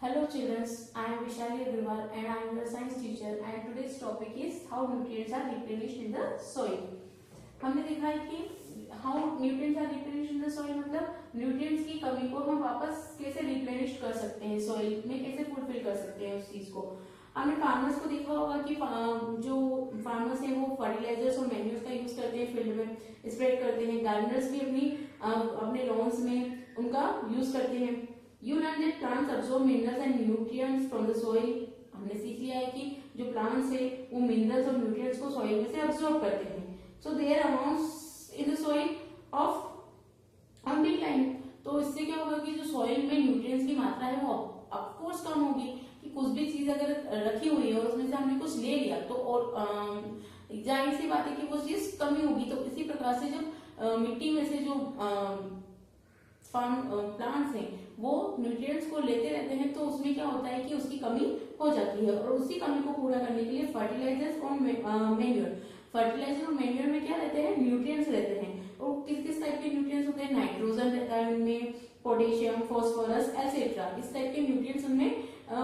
Hello children, I am Vishali Agrawal and I am your science teacher and today's topic is how nutrients are replenished in the soil. हमने देखा है कि how nutrients are replenished in the soil मतलब nutrients की कमी को हम वापस कैसे replenish कर सकते हैं, soil में कैसे fulfill कर सकते हैं उस चीज को. हमने फार्मर्स को देखा होगा कि जो फार्मर्स हैं वो फर्टिलाइजर्स और मैन्यूर्स का यूज करते हैं, फील्ड में स्प्रेड करते हैं. गार्डनर्स भी अपने लॉन्स में उनका यूज करते हैं. You learn that plants absorb minerals and nutrients from the soil. हमने सीख लिया है कि जो प्लांट्स है वो मिनरल्स और न्यूट्रिएंट्स को सॉइल में से अब्सॉर्ब करते हैं. So their amounts in the soil of on decline. तो इससे क्या होगा कि जो सॉइल में न्यूट्रिएंट्स की मात्रा है वो ऑफ कोर्स कम होगी. कि कुछ भी चीज अगर रखी हुई है और उसमें से हमने कुछ ले लिया तो और जाहिर सी बात है कि वो चीज कमी होगी. तो इसी प्रकार से जब मिट्टी में से जो प्लांट्स हैं वो न्यूट्रिएंट्स को लेते रहते हैं तो उसमें क्या होता है कि उसकी कमी हो जाती है. और उसी कमी को पूरा करने के लिए फर्टिलाइजर्स और मैन्योर. फर्टिलाइजर और मैन्योर में क्या रहते हैं, न्यूट्रिएंट्स रहते हैं. और किस किस टाइप के न्यूट्रिएंट्स होते हैं, नाइट्रोजन रहता है उनमें, पोटेशियम, फास्फोरस एटसेट्रा. इस टाइप के न्यूट्रिएंट्स उनमें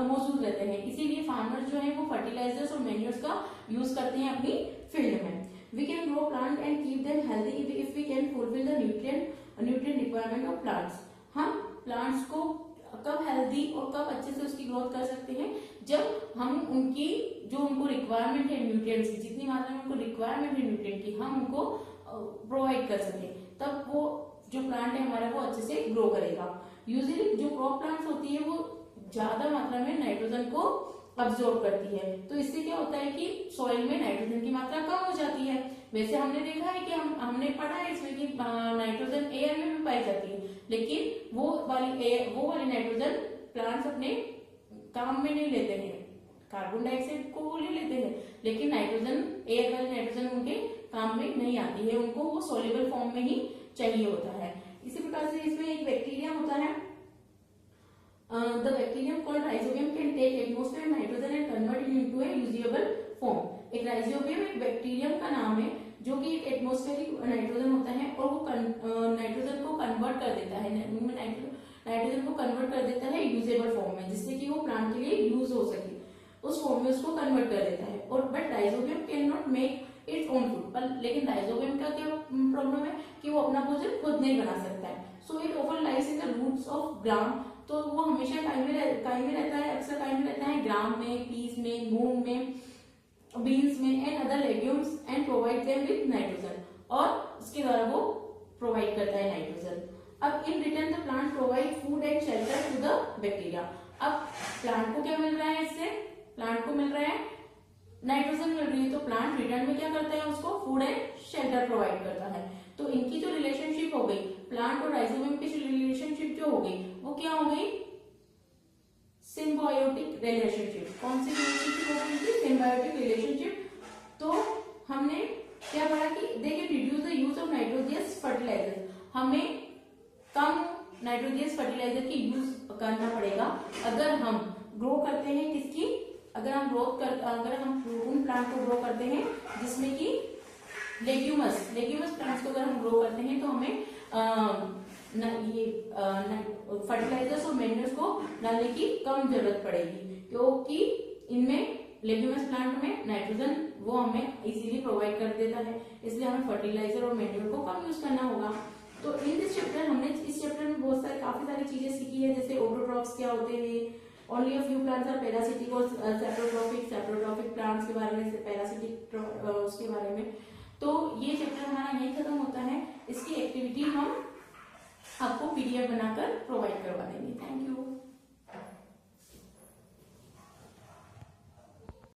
मौजूद रहते हैं. इसीलिए फार्मर जो है वो फर्टिलाइजर्स और मैन्योर्स का यूज करते हैं अपनी फील्ड में. We can grow plant and keep them healthy if we can fulfill the nutrient requirement of plants. हम प्लांट्स को कब हेल्दी और कब अच्छे से उसकी ग्रोथ कर सकते हैं, जब हम उनकी जो उनको रिक्वायरमेंट है न्यूट्रिएंट्स की, जितनी मात्रा में उनको रिक्वायरमेंट है न्यूट्रिएंट की, हम उनको प्रोवाइड कर सके. तब वो जो प्लांट है हमारा वो अच्छे से ग्रो करेगा. यूजुअली जो क्रॉप प्लांट्स होती है वो ज्यादा मात्रा में नाइट्रोजन को अब्सॉर्ब करती है. तो इससे क्या होता है कि सॉइल में नाइट्रोजन की मात्रा कम हो जाती है. वैसे हमने देखा है कि हमने पढ़ा है इसमें कि नाइट्रोजन एयर में भी पाई जाती है, लेकिन वो वाली नाइट्रोजन प्लांट्स अपने काम में नहीं लेते हैं. कार्बन डाइऑक्साइड को वो ले लेते हैं, लेकिन नाइट्रोजन, एयर वाली नाइट्रोजन उनके काम में नहीं आती है. उनको वो सोल्यूबल फॉर्म में ही चाहिए होता है. इसी प्रकार से इसमें एक बैक्टीरिया होता है. The bacterium called rhizobium can take atmosphere nitrogen and convert it into a usable form. एक राइजोबियम एक बैक्टीरियम का नाम है जो कि एक एटमॉस्फेरिक नाइट्रोजन होता है और वो नाइट्रोजन को कन्वर्ट कर देता है, नाइट्रोजन को कन्वर्ट कर देता है यूजेबल फॉर्म में, जिससे कि वो प्लांट के लिए यूज हो सके. उस फॉर्म में उसको कन्वर्ट कर देता है. और but rhizobium can not make its own food. लेकिन राइजोबियम का क्या प्रॉब्लम है कि वो अपना भोजन खुद नहीं बना सकता है. So it often lies in the roots of gram. तो वो हमेशा काई में रहता है, अक्सर काई में रहता है ग्राम में, पीस में, मूंग में, बीन्स में and other legumes and provide them with nitrogen. और उसके द्वारा वो प्रोवाइड करता है नाइट्रोजन. अब in return the plant provide food and shelter to the bacteria. अब प्लांट को क्या मिल रहा है, इससे प्लांट को मिल रहा है नाइट्रोजन मिल रही है, तो प्लांट रिटर्न में क्या करता है, उसको फूड एंड शेल्टर प्रोवाइड करता है. तो इनकी जो रिलेशनशिप हो गई, प्लांट और राइजोबियम की रिलेशनशिप जो हो गई वो क्या हो गई, सिम्बायोटिक रिलेशनशिप. कौन सी रिलेशनशिप हो गई, सिम्बायोटिक रिलेशनशिप. तो हमने क्या पढ़ा कि they can reduce the use of nitrogenous fertilizer. हमें कम नाइट्रोजियस फर्टिलाइजर की यूज करना पड़ेगा अगर हम ग्रो करते हैं किसकी, अगर हम उन प्लांट को ग्रो करते हैं जिसमें कि लेग्यूमस प्लांट्स को अगर हम ग्रो करते हैं तो हमें फर्टिलाइजर्स और मैन्यूर्स को डालने की कम जरूरत पड़ेगी, क्योंकि इनमें लेग्यूमस प्लांट में नाइट्रोजन वो हमें इजीली प्रोवाइड कर देता है. इसलिए हमें फर्टिलाइजर और मैन्यूर को कम यूज करना होगा. तो इन दिस चैप्टर हमने इस चैप्टर में काफी सारी चीजें सीखी है, जैसे ऑटोट्रॉफ्स क्या होते हैं, only a few plants are parasitic और सेप्रोट्रॉफिक प्लांट्स के बारे में, पैरासिटिक उसके बारे में. तो ये चैप्टर हमारा यही खत्म होता है. इसकी एक्टिविटी हम आपको पीडीएफ बनाकर प्रोवाइड करो.